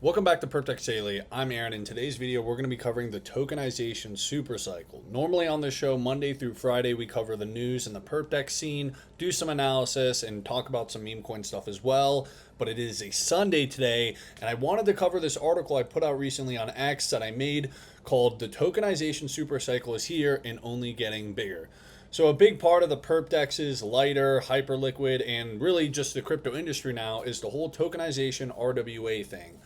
Welcome back to Perptex Daily. I'm Aaron. In today's video, we're going to be covering the tokenization supercycle. Normally on this show, Monday through Friday, we cover the news and the Perptex scene, do some analysis, and talk about some meme coin stuff as well. But it is a Sunday today, and I wanted to cover this article I put out recently on X that I made called "The Tokenization Supercycle is Here and Only Getting Bigger." So a big part of the Perptex's, Lighter, Hyperliquid, and really just the crypto industry now is the whole tokenization RWA thing.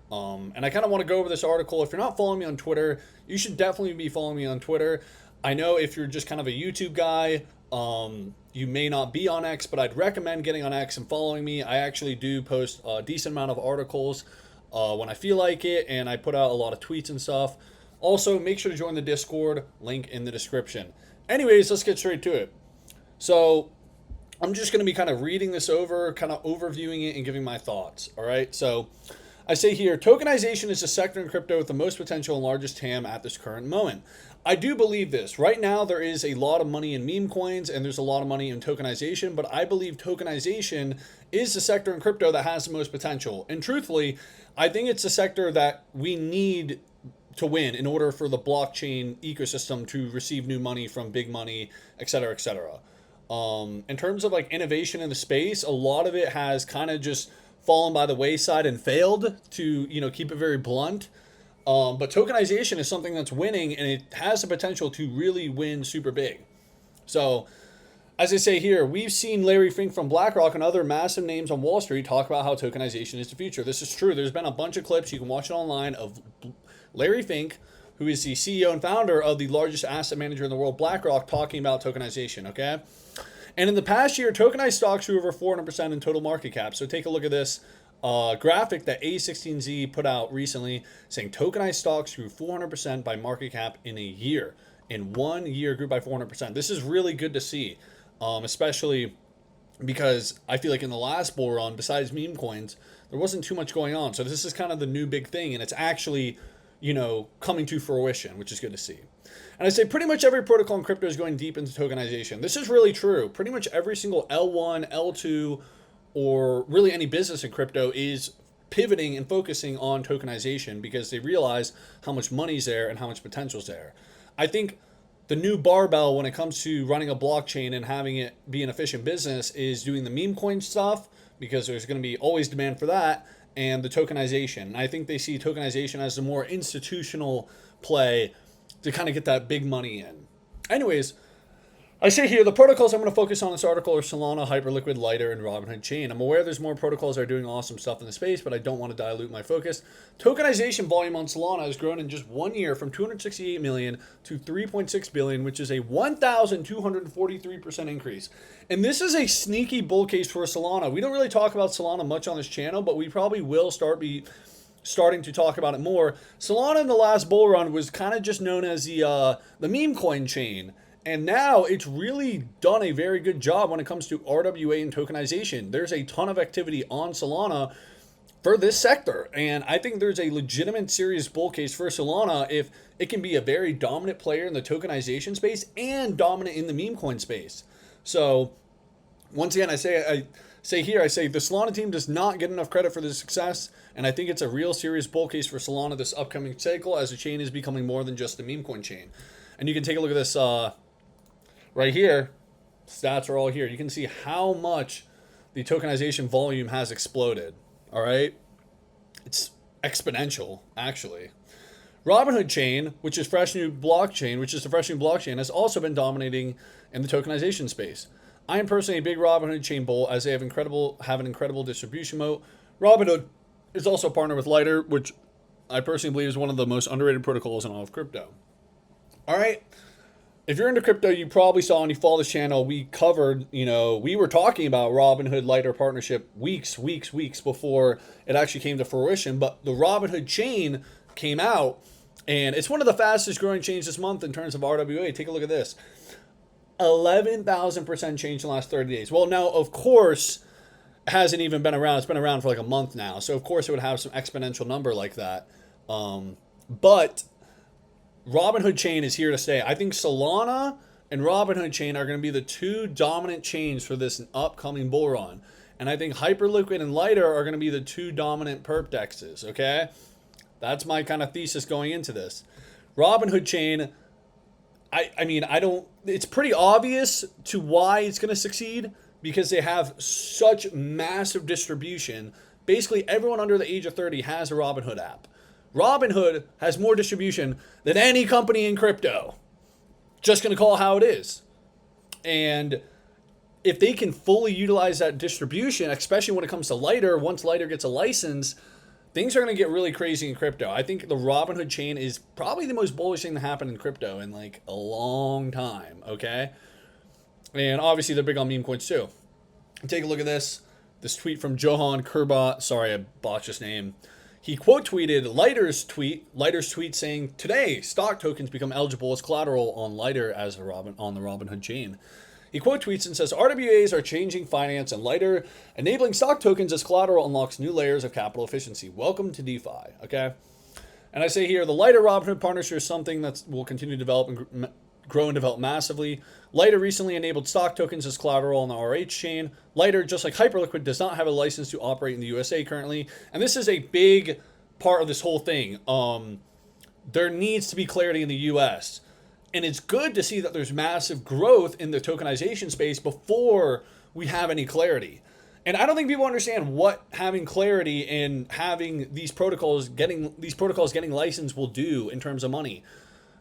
And I kind of want to go over this article. If you're not following me on Twitter, you should definitely be following me on Twitter. I know if you're just kind of a YouTube guy, you may not be on X, but I'd recommend getting on X and following me. I actually do post a decent amount of articles when I feel like it, and I put out a lot of tweets and stuff. Also, make sure to join the Discord, link in the description. Anyways, let's get straight to it. So I'm just going to be kind of reading this over, kind of overviewing it and giving my thoughts. All right. So I say here, tokenization is the sector in crypto with the most potential and largest TAM at this current moment. I do believe this. Right now, there is a lot of money in meme coins and there's a lot of money in tokenization, but I believe tokenization is the sector in crypto that has the most potential. And truthfully, I think it's a sector that we need to win in order for the blockchain ecosystem to receive new money from big money, et cetera, et cetera. In terms of like innovation in the space, a lot of it has kind of just fallen by the wayside and failed, to keep it very blunt. But tokenization is something that's winning and it has the potential to really win super big. So as I say here, we've seen Larry Fink from BlackRock and other massive names on Wall Street talk about how tokenization is the future. This is true. There's been a bunch of clips, you can watch it online, of Larry Fink, who is the CEO and founder of the largest asset manager in the world, BlackRock, talking about tokenization, okay? And in the past year, tokenized stocks grew over 400% in total market cap. So take a look at this graphic that A16Z put out recently saying tokenized stocks grew 400% by market cap in a year. In 1 year, grew by 400%. This is really good to see, especially because I feel like in the last bull run, besides meme coins, there wasn't too much going on. So this is kind of the new big thing, and it's actually, coming to fruition, which is good to see. And I say pretty much every protocol in crypto is going deep into tokenization. This is really true. Pretty much every single L1, L2, or really any business in crypto is pivoting and focusing on tokenization because they realize how much money's there and how much potential's there. I think the new barbell when it comes to running a blockchain and having it be an efficient business is doing the meme coin stuff, because there's going to be always demand for that, and the tokenization. And I think they see tokenization as a more institutional play to kind of get that big money in. Anyways, I say here, the protocols I'm going to focus on in this article are Solana, Hyperliquid, Lighter, and Robinhood Chain. I'm aware there's more protocols that are doing awesome stuff in the space, but I don't want to dilute my focus. Tokenization volume on Solana has grown in just 1 year from 268 million to 3.6 billion, which is a 1,243% increase. And this is a sneaky bull case for Solana. We don't really talk about Solana much on this channel, but we probably will starting to talk about it more. Solana in the last bull run was kind of just known as the meme coin chain. And now it's really done a very good job when it comes to RWA and tokenization. There's a ton of activity on Solana for this sector. And I think there's a legitimate serious bull case for Solana if it can be a very dominant player in the tokenization space and dominant in the meme coin space. So once again, I say the Solana team does not get enough credit for this success. And I think it's a real serious bull case for Solana this upcoming cycle as the chain is becoming more than just the meme coin chain. And you can take a look at this right here. Stats are all here. You can see how much the tokenization volume has exploded. All right. It's exponential, actually. Robinhood Chain, which is the fresh new blockchain, has also been dominating in the tokenization space. I am personally a big Robinhood Chain bull as they have an incredible distribution moat. Robinhood is also a partner with Lighter, which I personally believe is one of the most underrated protocols in all of crypto. All right. If you're into crypto, you probably saw and you follow this channel, we covered, we were talking about Robinhood Lighter partnership weeks before it actually came to fruition. But the Robinhood chain came out, and it's one of the fastest growing chains this month in terms of RWA. Take a look at this. 11,000% change in the last 30 days. Well, now, of course, it hasn't even been around. It's been around for like a month now. So, of course, it would have some exponential number like that. But Robinhood Chain is here to stay. I think Solana and Robinhood Chain are going to be the two dominant chains for this upcoming bull run. And I think Hyperliquid and Lighter are going to be the two dominant perp dexes, okay? That's my kind of thesis going into this. Robinhood chain, I mean, I don't, it's pretty obvious to why it's going to succeed because they have such massive distribution. Basically, everyone under the age of 30 has a Robinhood app. Robinhood has more distribution than any company in crypto. Just going to call it how it is. And if they can fully utilize that distribution, especially when it comes to Lighter, once Lighter gets a license, things are going to get really crazy in crypto. I think the Robinhood chain is probably the most bullish thing to happen in crypto in like a long time, okay? And obviously they're big on meme coins too. Take a look at this tweet from Johan Kerba. Sorry, I botched his name. He quote tweeted Lighter's tweet saying, "Today, stock tokens become eligible as collateral on Lighter on the Robinhood chain." He quote tweets and says, "RWAs are changing finance and Lighter, enabling stock tokens as collateral unlocks new layers of capital efficiency. Welcome to DeFi." Okay. And I say here, the Lighter Robinhood partnership is something that will continue to develop and grow and develop massively. Lighter recently enabled stock tokens as collateral on the RH chain. Lighter, just like Hyperliquid, does not have a license to operate in the USA currently. And this is a big part of this whole thing. There needs to be clarity in the US. And it's good to see that there's massive growth in the tokenization space before we have any clarity. And I don't think people understand what having clarity and having these protocols getting licensed will do in terms of money.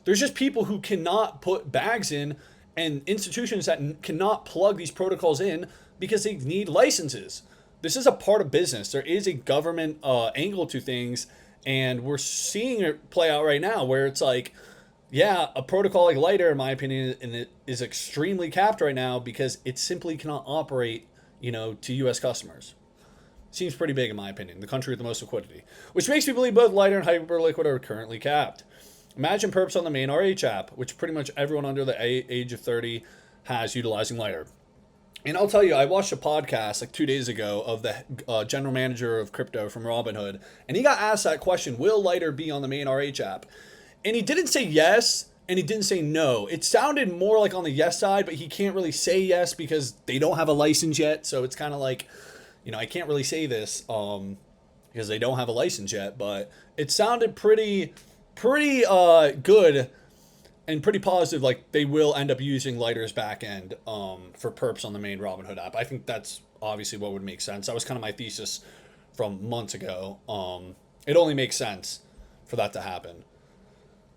There's just people who cannot put bags in and institutions that cannot plug these protocols in because they need licenses. This is a part of business. There is a government angle to things, and we're seeing it play out right now where it's like, yeah, a protocol like Lighter, in my opinion, and it is extremely capped right now because it simply cannot operate, to U.S. customers. Seems pretty big in my opinion. The country with the most liquidity, which makes me believe both Lighter and Hyperliquid are currently capped. Imagine perps on the main RH app, which pretty much everyone under the age of 30 has utilizing Lighter. And I'll tell you, I watched a podcast like 2 days ago of the general manager of crypto from Robinhood, and he got asked that question, will Lighter be on the main RH app? And he didn't say yes, and he didn't say no. It sounded more like on the yes side, but he can't really say yes because they don't have a license yet. So it's kind of like, I can't really say this because they don't have a license yet, but it sounded pretty good and pretty positive, like they will end up using Lighter's backend for perps on the main Robinhood app. I think that's obviously what would make sense. That was kind of my thesis from months ago. It only makes sense for that to happen.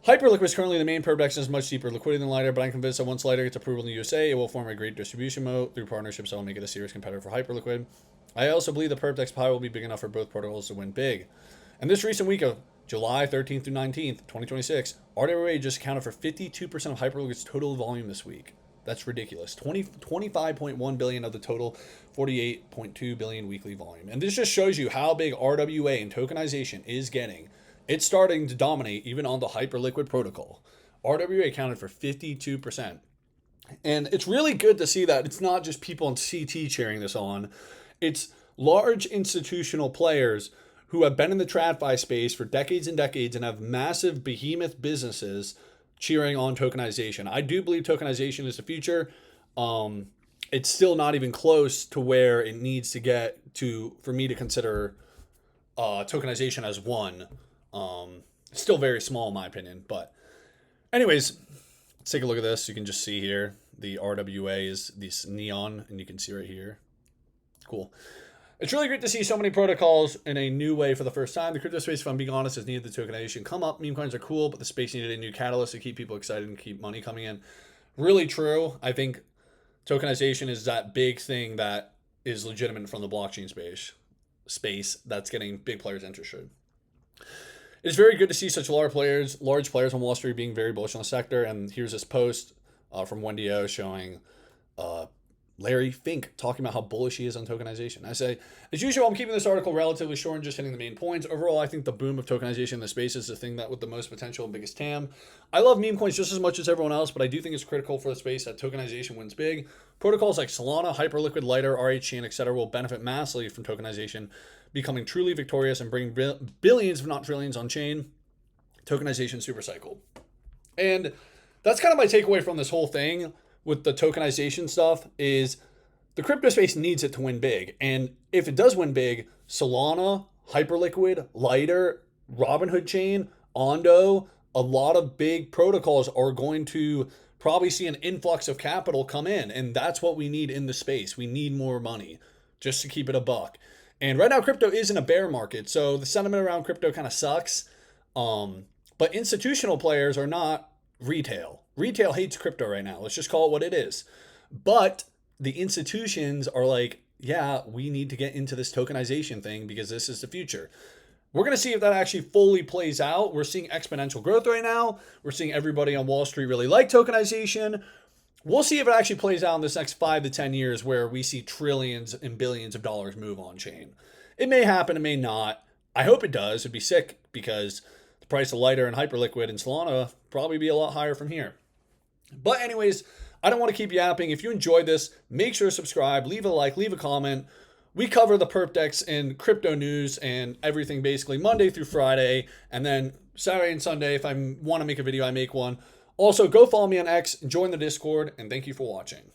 Hyperliquid is currently the main perp dex and has much deeper liquidity than Lighter, but I'm convinced that once Lighter gets approval in the USA, it will form a great distribution moat through partnerships that will make it a serious competitor for Hyperliquid. I also believe the perp dex pie will be big enough for both protocols to win big. And this recent week of July 13th through 19th, 2026, RWA just accounted for 52% of Hyperliquid's total volume this week. That's ridiculous. 25.1 billion of the total 48.2 billion weekly volume. And this just shows you how big RWA and tokenization is getting. It's starting to dominate even on the Hyperliquid protocol. RWA accounted for 52%. And it's really good to see that it's not just people in CT cheering this on. It's large institutional players who have been in the TradFi space for decades and decades and have massive behemoth businesses cheering on tokenization. I do believe tokenization is the future. It's still not even close to where it needs to get to for me to consider tokenization as one. Still very small in my opinion. But anyways, let's take a look at this. You can just see here the RWA is this neon, and you can see right here. Cool. It's really great to see so many protocols in a new way for the first time. The crypto space, if I'm being honest, has needed the tokenization come up. Meme coins are cool, but the space needed a new catalyst to keep people excited and keep money coming in. Really true. I think tokenization is that big thing that is legitimate from the blockchain space that's getting big players interested. It's very good to see such large players on Wall Street being very bullish on the sector. And here's this post from Wendy O showing Larry Fink talking about how bullish he is on tokenization. I say, as usual, I'm keeping this article relatively short and just hitting the main points. Overall, I think the boom of tokenization in the space is the thing that with the most potential and biggest TAM. I love meme coins just as much as everyone else, but I do think it's critical for the space that tokenization wins big. Protocols like Solana, Hyperliquid, Lighter, RH Chain, etc. will benefit massively from tokenization becoming truly victorious and bring billions, if not trillions, on chain. Tokenization Supercycle. And that's kind of my takeaway from this whole thing with the tokenization stuff is the crypto space needs it to win big. And if it does win big, Solana, Hyperliquid, Lighter, Robinhood Chain, Ondo, a lot of big protocols are going to probably see an influx of capital come in. And that's what we need in the space. We need more money just to keep it a buck. And right now, crypto is in a bear market. So the sentiment around crypto kind of sucks. But institutional players are not retail. Retail hates crypto right now. Let's just call it what it is. But the institutions are like, yeah, we need to get into this tokenization thing because this is the future. We're going to see if that actually fully plays out. We're seeing exponential growth right now. We're seeing everybody on Wall Street really like tokenization. We'll see if it actually plays out in this next 5 to 10 years where we see trillions and billions of dollars move on chain. It may happen, it may not. I hope it does. It'd be sick because the price of Lighter and Hyperliquid and Solana probably be a lot higher from here. But anyways, I don't want to keep yapping. If you enjoyed this, make sure to subscribe, leave a like, leave a comment. We cover the perp decks and crypto news and everything basically Monday through Friday. And then Saturday and Sunday, if I want to make a video, I make one. Also, go follow me on X, join the Discord, and thank you for watching.